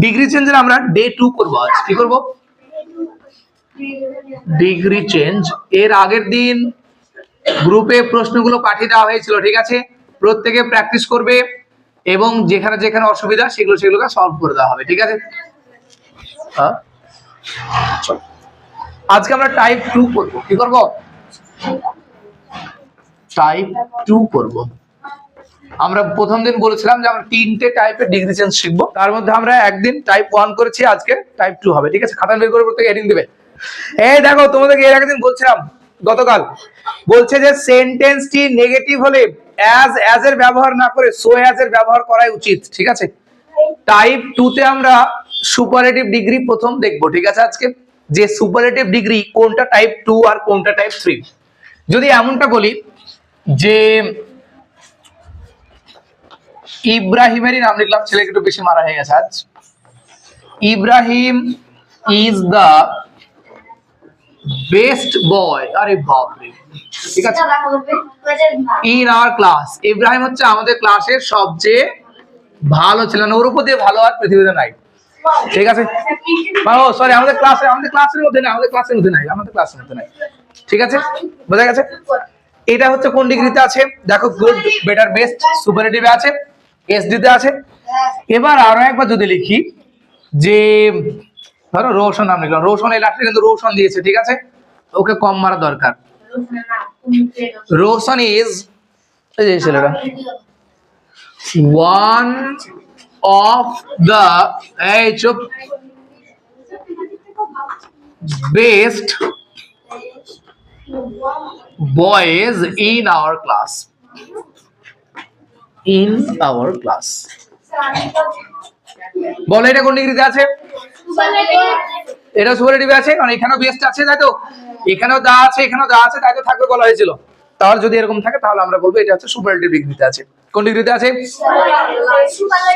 Degree চেঞ্জের আমরা day 2 করব। আজ কি করব? Degree change. এর আগের দিন গ্রুপে প্রশ্নগুলো পাঠিয়ে দেওয়া হয়েছিল, ঠিক আছে? প্রত্যেকে প্র্যাকটিস করবে এবং যেখানে যেখানে অসুবিধা সেগুলোকে সলভ করে দেওয়া হবে, ঠিক আছে? আজকে আমরা টাইপ 2 করব। কি করব? টাইপ 2 করব। আমরা প্রথম দিন বলেছিলাম যে আমরা তিনটে টাইপের ডিগ্রি চেঞ্জ শিখবো, তার মধ্যে আমরা একদিন টাইপ 1 করেছি, আজকে টাইপ 2 হবে, ঠিক আছে? খাতা বের করে প্রত্যেকে হেডিং দিবে। এই দেখো, তোমাদেরকে এর আগের দিন বলছিলাম, গতকাল বলছে যে সেন্টেন্সটি নেগেটিভ হলে অ্যাজ এর ব্যবহার না করে সো অ্যাজ এর ব্যবহার করাই উচিত, ঠিক আছে? টাইপ 2 তে আমরা সুপারলেটিভ ডিগ্রি প্রথম দেখবো, ঠিক আছে? আজকে যে সুপারলেটিভ ডিগ্রি কোনটা টাইপ 2 আর কোনটা টাইপ 3। যদি এমনটা বলি যে ইব্রাহিমেরই নাম লিখলাম, ছেলেকে একটু বেশি মারা হয়ে গেছে আজ। Ibrahim is the best boy. আরে বাপ রে, ঠিক আছে? ইন আওয়ার ক্লাস, ইব্রাহিম হচ্ছে আমাদের ক্লাসের সবচেয়ে ভালো ছেলে, ওর উপর দিয়ে ভালো আর পৃথিবীতে নাই, ঠিক আছে? ও সরি, আমাদের ক্লাসের মধ্যে নাই, আমাদের ক্লাসের মধ্যে নাই, ঠিক আছে? বোঝা গেছে? এটা হচ্ছে কোন ডিগ্রিতে আছে দেখো, গুড, বেটার, বেস্ট, সুপারলেটিভে আছে, এসডি তে আছে। এবার আরো একবার যদি লিখি যে ধরো রোশন নাম লিখলাম, রোশন এই লাস্টে কিন্তু রোশন দিয়েছে, ঠিক আছে? ওকে কম মারা দরকার। রোশন ইজ, এই যে ছেলেটা, one of the best boys in our class. বলো এটা কোন ডিগ্রিতে আছে? এটা সুপারলেটিভে আছে, কারণ এখানেও বেস্ট আছে, তাই তো? এখানেও দা আছে, এখানেও দা আছে, তাই তো থাকবে বলা হয়েছিল। তাহলে যদি এরকম থাকে তাহলে আমরা বলবো এটা হচ্ছে সুপারলেটিভ ডিগ্রিতে আছে। কোন ডিগ্রিতে আছে?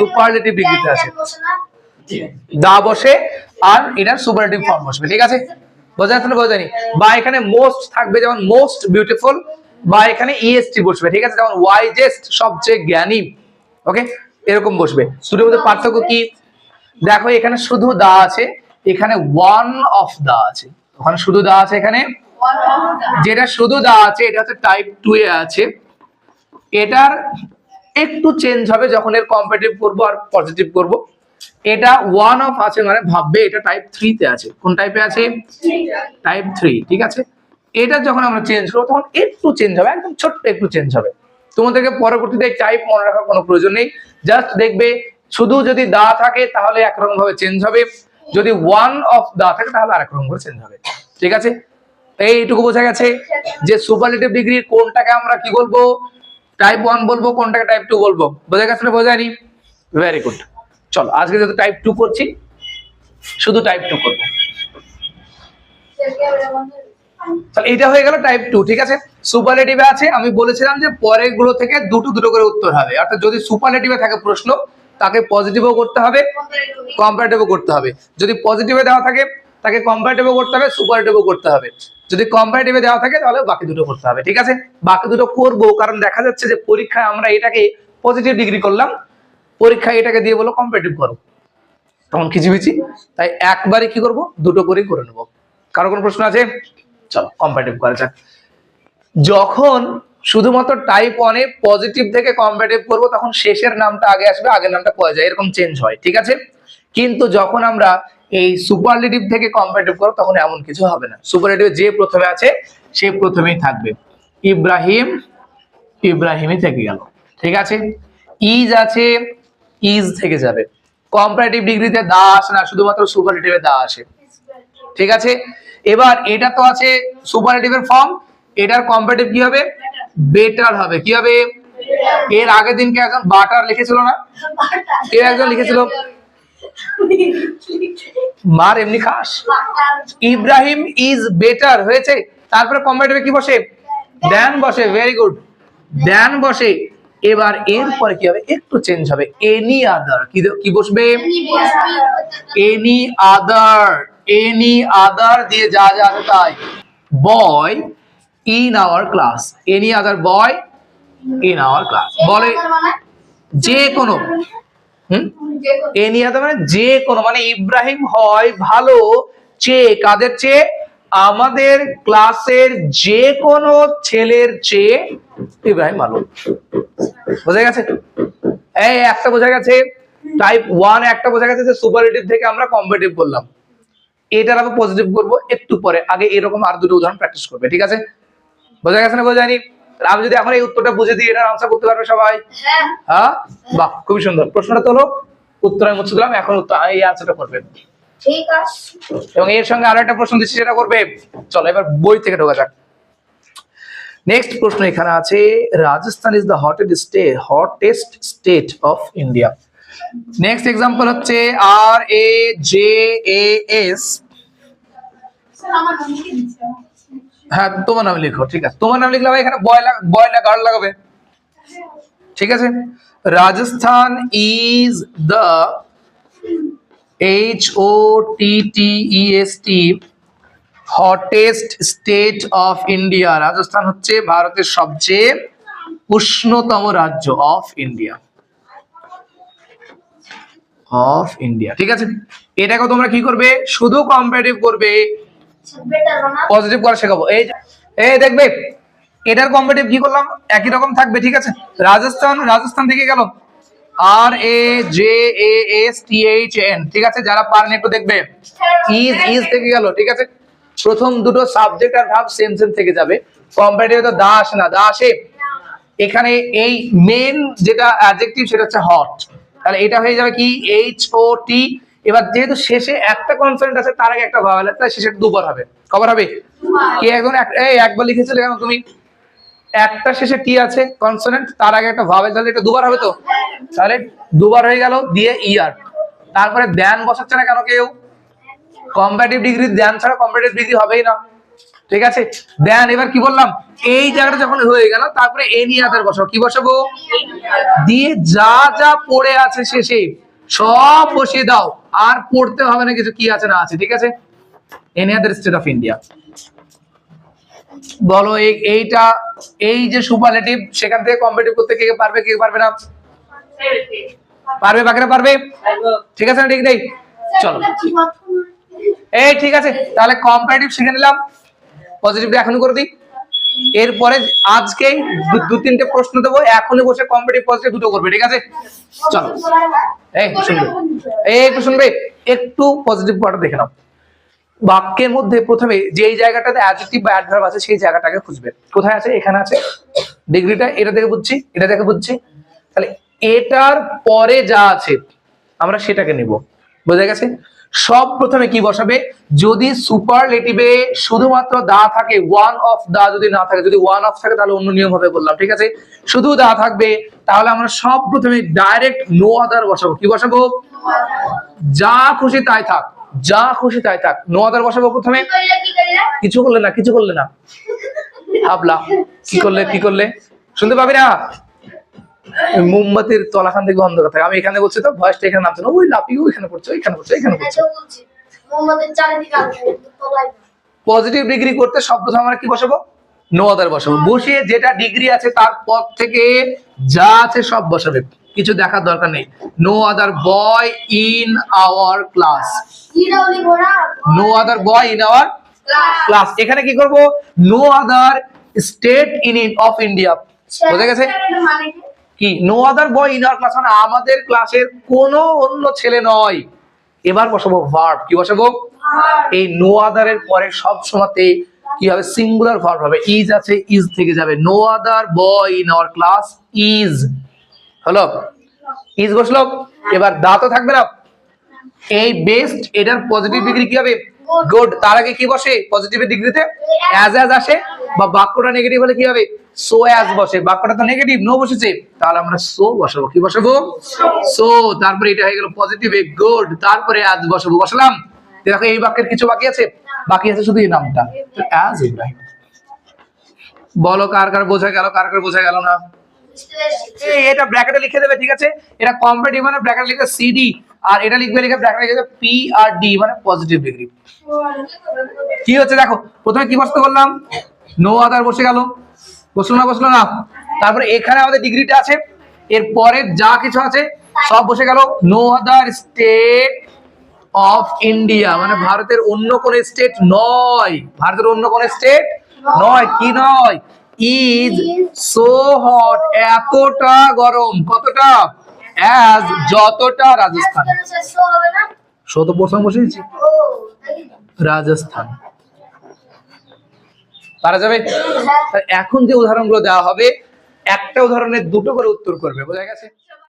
সুপারলেটিভ ডিগ্রিতে আছে। দা বসে আর এটার সুপারলেটিভ ফর্ম বসবে, ঠিক আছে? বোঝা যাচ্ছে না? বোঝা যায়নি? বা এখানে মোস্ট থাকবে, যেমন মোস্ট বিউটিফুল, বা এখানে ইএসটি বসবে, ঠিক আছে? যেমন ওয়াইজেস্ট, সবচেয়ে জ্ঞানী, ওকে? এরকম বসবে। দুটোর মধ্যে পার্থক্য কি দেখো, এখানে শুধু দা আছে, এখানে ওয়ান অফ দা আছে। ওখানে শুধু দা আছে, এখানে যেটা শুধু দা আছে এটা হচ্ছে টাইপ 2 এ আছে। এটার একটু চেঞ্জ হবে যখন এর কম্পারেটিভ করব আর পজিটিভ করব। এটা ওয়ান অফ আছে মানে ভাববে এটা টাইপ 3 তে আছে। কোন টাইপে আছে? টাইপ 3, ঠিক আছে? এটা যখন আমরা চেঞ্জ করব তখন একটু চেঞ্জ হবে, একদম ছোট্ট একটু চেঞ্জ হবে। তোমাদেরকে পরবর্তীতে টাইপ মনে রাখার কোনো প্রয়োজন নেই, জাস্ট দেখবে শুধু যদি দা থাকে তাহলে একরকম ভাবে চেঞ্জ হবে, যদি ওয়ান অফ দা থাকে তাহলে আরেক রকম করে চেঞ্জ হবে, ঠিক আছে? এইটুকু বোঝা গেছে যে সুপারলেটিভ ডিগ্রি কোনটাকে আমরা কি বলবো? টাইপ 1 বলবো, কোনটাকে টাইপ 2 বলবো। বোঝা গেছে না? বোঝা যায়নি? Very good. চলো আজকে যেহেতু টাইপ 2 করছি, শুধু টাইপ 2 করব। তাহলে এটা হয়ে গেল টাইপ 2, ঠিক আছে? সুপারলেটিভে আছে, আমি বলেছিলাম যে পরের গুলো থেকে দুটো দুটো করে উত্তর হবে, অর্থাৎ যদি সুপারলেটিভে থাকে প্রশ্ন তাকে পজিটিভও করতে হবে, কম্পারেটিভও করতে হবে। যদি পজিটিভে দেওয়া থাকে তাকে কম্পারেটিভও করতে হবে, সুপারলেটিভও করতে হবে। যদি কম্পারেটিভে দেওয়া থাকে তাহলে বাকি দুটো করতে হবে, ঠিক আছে? বাকি দুটো করব কারণ দেখা যাচ্ছে যে পরীক্ষায় আমরা এটাকে পজিটিভ ডিগ্রি করলাম, পরীক্ষায় এটাকে দিয়ে বলো কম্পারেটিভ করো, তখন খিচিমিচি। তাই একবারে কি করব? দুটো করেই করে নেব। কারো কোনো প্রশ্ন আছে? চলো কম্পারেটিভ করা যাক। যখন শুধুমাত্র টাইপ 1 এ পজিটিভ থেকে কম্পারেটিভ করব তখন শেষের নামটা আগে আসবে, আগের নামটা পরে যায়, এরকম চেঞ্জ হয়, ঠিক আছে? কিন্তু যখন আমরা এই সুপারলেটিভ থেকে কম্পারেটিভ করব তখন এমন কিছু হবে না। সুপারলেটিভ যে প্রথমে আছে সে প্রথমেই থাকবে। ইব্রাহিম, ইব্রাহিমই থেকে গেল, ঠিক আছে? ইজ আছে, ইজ থেকে যাবে। কম্পারেটিভ ডিগ্রিতে দা আসে না, শুধুমাত্র সুপারলেটিভে দা আসে, ঠিক আছে? এবার এটা তো আছে সুপারলেটিভের ফর্ম, এটার কম্পারেটিভ কি হবে? বেটার হবে। কি হবে? এর আগের দিনকে একজন বাটার লিখেছিল না? কে একজন লিখেছিল? মার এমনি খাস। ইব্রাহিম ইজ বেটার হয়েছে, তারপরে কম্পারেটিভে কি বসে? দেন বসে। ভেরি গুড, দেন বসে। এবার এরপরে কি হবে? একটু চেঞ্জ হবে, এনি আদার। কি বসবে? Any other. এনি আদার দিয়ে যা যা আছে তাই। বয় in our class, any other boy in our class. বলে যে কোনো, এনি আদার মানে যে কোনো, মানে ইব্রাহিম হয় ভালো চেয়ে, কাদের চেয়ে? আমাদের ক্লাসের যে কোনো ছেলের চেয়ে ইব্রাহিম ভালো। বোঝা গেছে? এই একটা বোঝা গেছে টাইপ 1, একটা বোঝা গেছে যে সুপারলেটিভ থেকে আমরা কম্পারেটিভ করলাম। এটার আবার পজিটিভ করব একটু পরে, আগে এরকম আর দুটো উদাহরণ প্র্যাকটিস করবে, ঠিক আছে? বোঝা গেছে না বোঝায়নি? আমি যদি এখন এই উত্তরটা বুঝে দিই, এটার আনসার করতে পারবে সবাই? হ্যাঁ, বাহ, খুবই সুন্দর। প্রশ্নটা তোলো, উত্তর আমি মুছে দিলাম, এখন উত্তর এই আনসারটা করবে, ঠিক আছে? এবং এর সঙ্গে আরো একটা প্রশ্ন দিচ্ছি, সেটা করবে। চলো এবার বই থেকে ঢোকা যাক। নেক্সট প্রশ্ন এখানে আছে, Rajasthan is the hottest state of India. Next example হচ্ছে RAJAS। হ্যাঁ, তোমার নাম লিখো, ঠিক আছে? তোমার নাম লিখলে এখানে বয় না গার্ল লাগাবে, ঠিক আছে? Rajasthan is the HOTTEST hottest state of India. Rajasthan হচ্ছে ভারতের সবচেয়ে উষ্ণতম রাজ্য অফ ইন্ডিয়া, ঠিক আছে? এটাকে তোমরা কি করবে? শুধু কম্পারেটিভ করবে, পজিটিভ করা শেখাবো। এই দেখবে এটার কম্পারেটিভ কি করলাম, একই রকম থাকবে, ঠিক আছে? রাজস্থান থেকে গেল RAJASTHAN, ঠিক আছে? যারা পারেন একটু দেখবে। ইজ থেকে গেল, ঠিক আছে? প্রথম দুটো সাবজেক্ট আর ভার্ব সেম থেকে যাবে। কম্পারেটিভে তো দা আসে না, দা আসে এখানে। এই মেন যেটা অ্যাডজেক্টিভ সেটা হচ্ছে হট, তাহলে এটা হয়ে যাবে কি HOT। এবার যেহেতু শেষে একটা কনসোনেন্ট আছে, তার আগে একটা ভাওয়েল আছে, তাই শেষে দুবার হবে। কবার হবে? কি একজন একবার লিখেছিলে কেন তুমি? একটা শেষে টি আছে কনসোনেন্ট, তার আগে একটা ভাওয়েল, তাহলে এটা দুবার হবে তো, তাহলে দুবার হয়ে গেল। দিয়ে ইয়ার, তারপরে দ্যান বসাচ্ছে না কেন কেউ? কম্পারেটিভ ডিগ্রি দ্যান ছাড়া কম্পারেটিভ ডিগ্রি হবেই না, ঠিক আছে? দেন এবার কি বললাম, এই জায়গাটা যখন হয়ে গেল, তারপরে এনি আদার বসাবো। কি বসাবো? দিয়ে যা যা পড়ে আছে শেষে সব বসিয়ে দাও, আর পড়তে হবে না কিছু কি আছে না আছে, ঠিক আছে? Any other state of India. বলো এইটা, এই যে সুপারলেটিভ, সেখান থেকে কম্পারেটিভ করতে কে পারবে, কে পারবে না? পারবে, বাকিরা পারবে, ঠিক আছে না? ঠিক নেই? চলো এই ঠিক আছে, তাহলে কম্পারেটিভ শিখে নিলাম, পজিটিভটা এখনই করে দিই। এরপরে আজকেই দু তিনটে প্রশ্ন দেবো, এখনই বসে কম্পারেটিভ পজিটিভ দুটো করবে, ঠিক আছে? চলো একটু শুনবে, একটু পজিটিভ পার্ট দেখে নাও। বাক্যের মধ্যে প্রথমে যেই জায়গাটাতে অ্যাডজেক্টিভ বা অ্যাডভার্ব আছে সেই জায়গাটাকে খুঁজবে। কোথায় আছে? এখানে আছে। ডিগ্রিটা এটা থেকে বুঝছি, এটা থেকে বুঝছি, তাহলে এটার পরে যা আছে আমরা সেটাকে নিব। বোঝা গেছে? সব প্রথমে কি বসাবে? যদি সুপারলেটিভে শুধুমাত্র দা থাকে, ওয়ান অফ দা যদি না থাকে, যদি ওয়ান অফ থাকে তাহলে অন্য নিয়ম হবে বললাম, ঠিক আছে? শুধু দা থাকবে, তাহলে আমরা সব প্রথমে ডাইরেক্ট নো আদার বসাবো। কি বসাবো? যা খুশি তাই থাক, যা খুশি তাই থাক, নো আদার বসাবো প্রথমে। কিছু করলে না, কিছু করলে না, ভাবলা কি করলে শুনতে পাবি না? মোমবাতির তলাখান থেকে অন্ধকার থাকে, আমি এখানে বলছি তো, ভয়েসটা এখানে নামছে না, ওই লাপিও এখানে পড়ছে, এখানে পড়ছে, এখানে পড়ছে। পজিটিভ ডিগ্রি করতে সব প্রথমে আমরা কি বসাবো? নো আদার বসাবো। বসিয়ে যেটা ডিগ্রি আছে তার পর থেকে যা আছে সব বসাবে, কিছু দেখার দরকার নেই। No other boy in our class, no other boy in our class. এখানে কি করব? No other state in of India. বুঝা গেছে কি? No other boy in our class মানে আমাদের ক্লাসের কোনো অন্য ছেলে নয়। এবার বসাবো ভার্ব। কি বসাবো? এই নো আদারের পরে সব সময়তে কি হবে? সিঙ্গুলার ভার্ব হবে। ইজ আছে, ইজ থেকে যাবে। No other boy in our class is, হলো? ইজ বসলো। এবার দা তো থাকবে না। এই বেস্ট, এটার পজিটিভ ডিগ্রি কি হবে? গুড। তার আগে কি বসে পজিটিভের ডিগ্রিতে? অ্যাজ আসে, বা বাক্যটা নেগেটিভ হলে কি হবে? সো অ্যাজ বসে। বাক্যটা তো নেগেটিভ, নো বসেছে, তাহলে আমরা সো বসাবো। কি বসাবো? সো। তারপরে এটা হয়ে গেল পজিটিভে গুড, তারপরে অ্যাজ বসাবো। বসালাম। দেখো এই বাক্যের কিছু বাকি আছে? বাকি আছে শুধু এই নামটা, অ্যাজ ইব্রাহিম। বলো কার কার বোঝা গেল, কার কার বোঝা গেল না? এটা ব্র্যাকেটে লিখে দেবে, ঠিক আছে? এটা কম্পারেটিভ মানে ব্র্যাকেটে লিখে সিডি, আর এটা লিখবে, লিখে ব্র্যাকেটে লিখে PRD মানে পজিটিভ ডিগ্রি। কি হচ্ছে দেখো, প্রথমে কি বসতে বললাম? নো আদার বসে গেল, বসলো না? বসলো না। তারপরে এখানে আমাদের ডিগ্রিটা আছে, এরপরে যা কিছু আছে সব বসে গেল। No other state of India, মানে ভারতের অন্য কোন স্টেট নয়, ভারতের অন্য কোন স্টেট নয়, কি নয়, ইজ সো হট, এতটা গরম, কতটা, অ্যাজ, যতটা রাজস্থান। শত প্রশ্ন বসেছি রাজস্থান, পারা যাবে। এখন যে উদাহরণগুলো দেওয়া হবে, একটা উদাহরণের দুটো করে উত্তর করবে, বোঝা গেছে।